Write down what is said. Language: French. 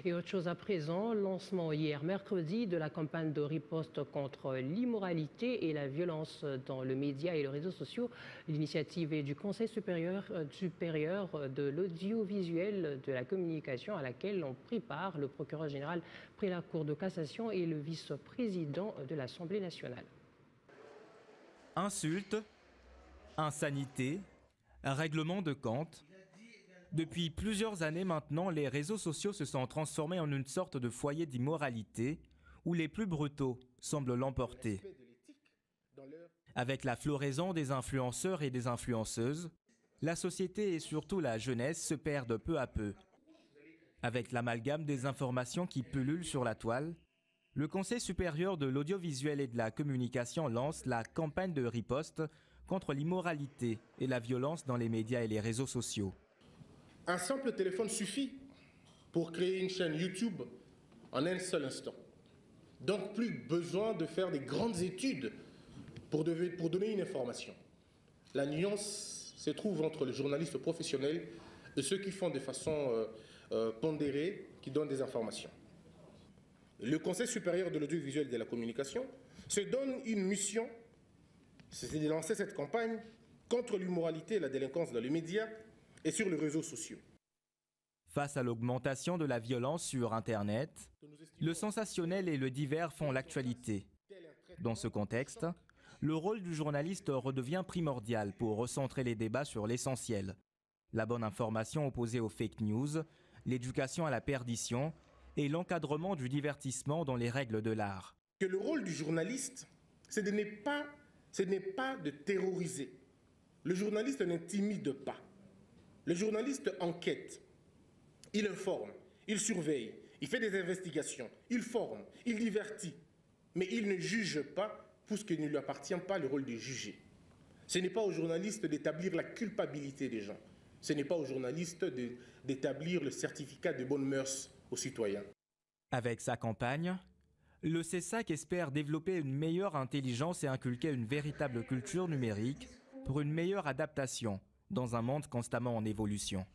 Et autre chose à présent, lancement hier mercredi de la campagne de riposte contre l'immoralité et la violence dans le média et les réseaux sociaux. L'initiative est du Conseil supérieur de l'audiovisuel de la communication à laquelle ont pris part le procureur général près la Cour de cassation et le vice-président de l'Assemblée nationale. Insultes, insanité, règlement de compte. Depuis plusieurs années maintenant, les réseaux sociaux se sont transformés en une sorte de foyer d'immoralité où les plus brutaux semblent l'emporter. Avec la floraison des influenceurs et des influenceuses, la société et surtout la jeunesse se perdent peu à peu. Avec l'amalgame des informations qui pullulent sur la toile, le Conseil supérieur de l'audiovisuel et de la communication lance la campagne de riposte contre l'immoralité et la violence dans les médias et les réseaux sociaux. Un simple téléphone suffit pour créer une chaîne YouTube en un seul instant. Donc plus besoin de faire des grandes études pour donner une information. La nuance se trouve entre les journalistes professionnels et ceux qui font de façon pondérée, qui donnent des informations. Le Conseil supérieur de l'audiovisuel et de la communication se donne une mission, c'est de lancer cette campagne contre l'immoralité et la délinquance dans les médias et sur les réseaux sociaux. Face à l'augmentation de la violence sur Internet, le sensationnel et le divers font l'actualité. Dans ce contexte, le rôle du journaliste redevient primordial pour recentrer les débats sur l'essentiel. La bonne information opposée aux fake news, l'éducation à la perdition et l'encadrement du divertissement dans les règles de l'art. Que le rôle du journaliste, ce n'est pas de terroriser. Le journaliste n'intimide pas. Le journaliste enquête, il informe, il surveille, il fait des investigations, il forme, il divertit. Mais il ne juge pas puisqu'il ne lui appartient pas le rôle de juger. Ce n'est pas au journaliste d'établir la culpabilité des gens. Ce n'est pas au journaliste d'établir le certificat de bonnes mœurs aux citoyens. Avec sa campagne, le CESAC espère développer une meilleure intelligence et inculquer une véritable culture numérique pour une meilleure adaptation dans un monde constamment en évolution.